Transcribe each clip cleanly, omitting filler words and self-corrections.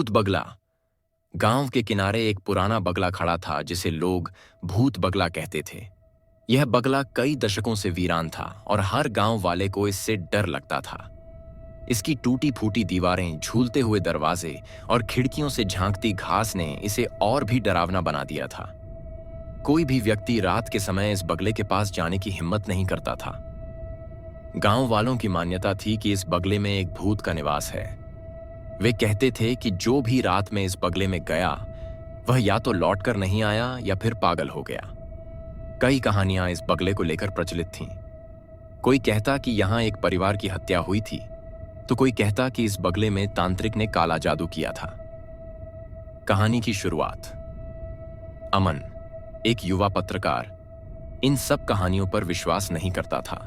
भूत बगला। गांव के किनारे एक पुराना बगला खड़ा था जिसे लोग भूत बगला कहते थे। यह बगला कई दशकों से वीरान था और हर गांव वाले को इससे डर लगता था। इसकी टूटी फूटी दीवारें, झूलते हुए दरवाजे और खिड़कियों से झांकती घास ने इसे और भी डरावना बना दिया था। कोई भी व्यक्ति रात के समय इस बगले के पास जाने की हिम्मत नहीं करता था। गांव वालों की मान्यता थी कि इस बगले में एक भूत का निवास है। वे कहते थे कि जो भी रात में इस बगले में गया वह या तो लौटकर नहीं आया या फिर पागल हो गया। कई कहानियां इस बगले को लेकर प्रचलित थीं। कोई कहता कि यहां एक परिवार की हत्या हुई थी, तो कोई कहता कि इस बगले में तांत्रिक ने काला जादू किया था। कहानी की शुरुआत। अमन, एक युवा पत्रकार, इन सब कहानियों पर विश्वास नहीं करता था।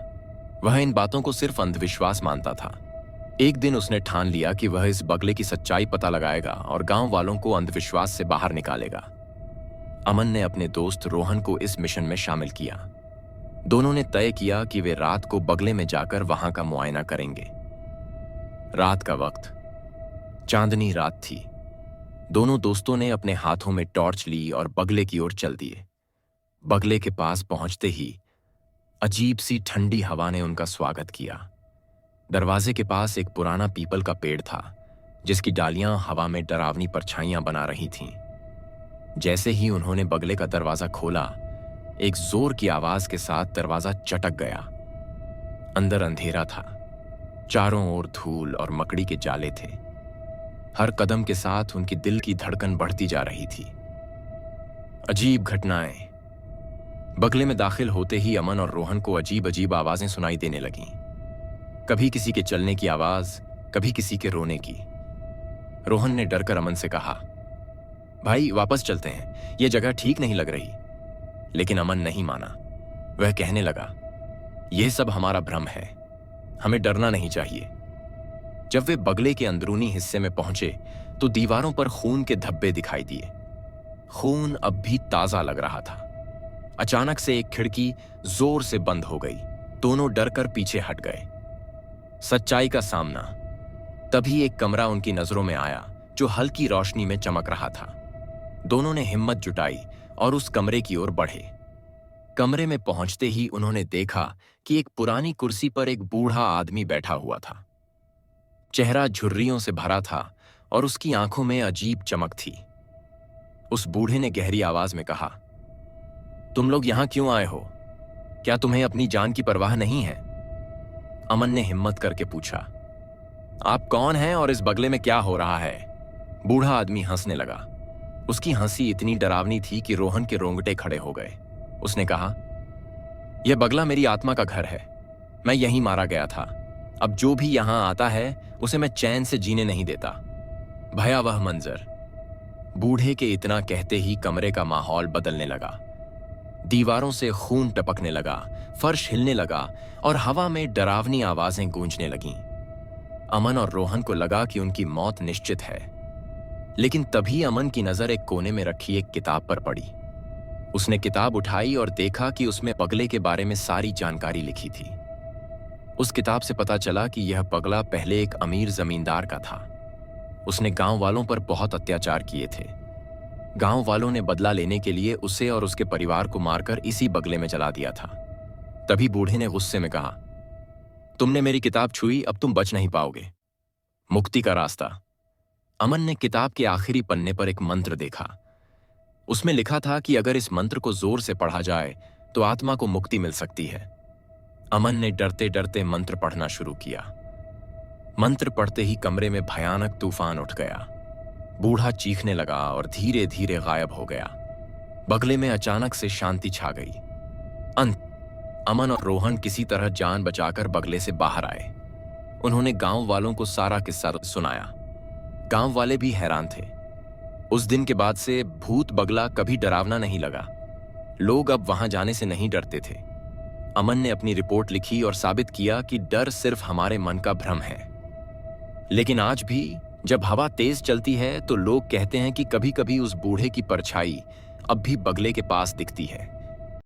वह इन बातों को सिर्फ अंधविश्वास मानता था। एक दिन उसने ठान लिया कि वह इस बगले की सच्चाई पता लगाएगा और गांव वालों को अंधविश्वास से बाहर निकालेगा। अमन ने अपने दोस्त रोहन को इस मिशन में शामिल किया। दोनों ने तय किया कि वे रात को बगले में जाकर वहां का मुआयना करेंगे। रात का वक्त, चांदनी रात थी। दोनों दोस्तों ने अपने हाथों में टॉर्च ली और बगले की ओर चल दिए। बगले के पास पहुंचते ही अजीब सी ठंडी हवा ने उनका स्वागत किया। दरवाजे के पास एक पुराना पीपल का पेड़ था जिसकी डालियां हवा में डरावनी परछाइयां बना रही थीं। जैसे ही उन्होंने बगले का दरवाजा खोला, एक जोर की आवाज के साथ दरवाजा चटक गया। अंदर अंधेरा था, चारों ओर धूल और मकड़ी के जाले थे। हर कदम के साथ उनकी दिल की धड़कन बढ़ती जा रही थी। अजीब घटनाएं। बगले में दाखिल होते ही अमन और रोहन को अजीब अजीब आवाजें सुनाई देने लगीं। कभी किसी के चलने की आवाज, कभी किसी के रोने की। रोहन ने डरकर अमन से कहा, भाई वापस चलते हैं, यह जगह ठीक नहीं लग रही। लेकिन अमन नहीं माना। वह कहने लगा, यह सब हमारा भ्रम है, हमें डरना नहीं चाहिए। जब वे बगले के अंदरूनी हिस्से में पहुंचे तो दीवारों पर खून के धब्बे दिखाई दिए। खून अब भी ताजा लग रहा था। अचानक से एक खिड़की जोर से बंद हो गई। दोनों डरकर पीछे हट गए। सच्चाई का सामना। तभी एक कमरा उनकी नजरों में आया जो हल्की रोशनी में चमक रहा था। दोनों ने हिम्मत जुटाई और उस कमरे की ओर बढ़े। कमरे में पहुंचते ही उन्होंने देखा कि एक पुरानी कुर्सी पर एक बूढ़ा आदमी बैठा हुआ था। चेहरा झुर्रियों से भरा था और उसकी आंखों में अजीब चमक थी। उस बूढ़े ने गहरी आवाज में कहा, तुम लोग यहां क्यों आए हो? क्या तुम्हें अपनी जान की परवाह नहीं है? अमन ने हिम्मत करके पूछा, आप कौन हैं और इस बगले में क्या हो रहा है? बूढ़ा आदमी हंसने लगा। उसकी हंसी इतनी डरावनी थी कि रोहन के रोंगटे खड़े हो गए। उसने कहा, यह बगला मेरी आत्मा का घर है। मैं यहीं मारा गया था। अब जो भी यहां आता है उसे मैं चैन से जीने नहीं देता। भयावह मंजर। बूढ़े के इतना कहते ही कमरे का माहौल बदलने लगा। दीवारों से खून टपकने लगा, फर्श हिलने लगा और हवा में डरावनी आवाजें गूंजने लगीं। अमन और रोहन को लगा कि उनकी मौत निश्चित है। लेकिन तभी अमन की नजर एक कोने में रखी एक किताब पर पड़ी। उसने किताब उठाई और देखा कि उसमें बगले के बारे में सारी जानकारी लिखी थी। उस किताब से पता चला कि यह बगला पहले एक अमीर जमींदार का था। उसने गांव वालों पर बहुत अत्याचार किए थे। गांव वालों ने बदला लेने के लिए उसे और उसके परिवार को मारकर इसी बगले में जला दिया था। तभी बूढ़े ने गुस्से में कहा, तुमने मेरी किताब छुई, अब तुम बच नहीं पाओगे। मुक्ति का रास्ता। अमन ने किताब के आखिरी पन्ने पर एक मंत्र देखा। उसमें लिखा था कि अगर इस मंत्र को जोर से पढ़ा जाए तो आत्मा को मुक्ति मिल सकती है। अमन ने डरते डरते मंत्र पढ़ना शुरू किया। मंत्र पढ़ते ही कमरे में भयानक तूफान उठ गया। बूढ़ा चीखने लगा और धीरे धीरे गायब हो गया। बगले में अचानक से शांति छा गई। अंत अमन और रोहन किसी तरह जान बचाकर बगले से बाहर आए। उन्होंने गांव वालों को सारा किस्सा सुनाया। गांव वाले भी हैरान थे। उस दिन के बाद से भूत बगला कभी डरावना नहीं लगा। लोग अब वहां जाने से नहीं डरते थे। अमन ने अपनी रिपोर्ट लिखी और साबित किया कि डर सिर्फ हमारे मन का भ्रम है। लेकिन आज भी जब हवा तेज चलती है तो लोग कहते हैं कि कभी कभी उस बूढ़े की परछाई अब भी बगले के पास दिखती है।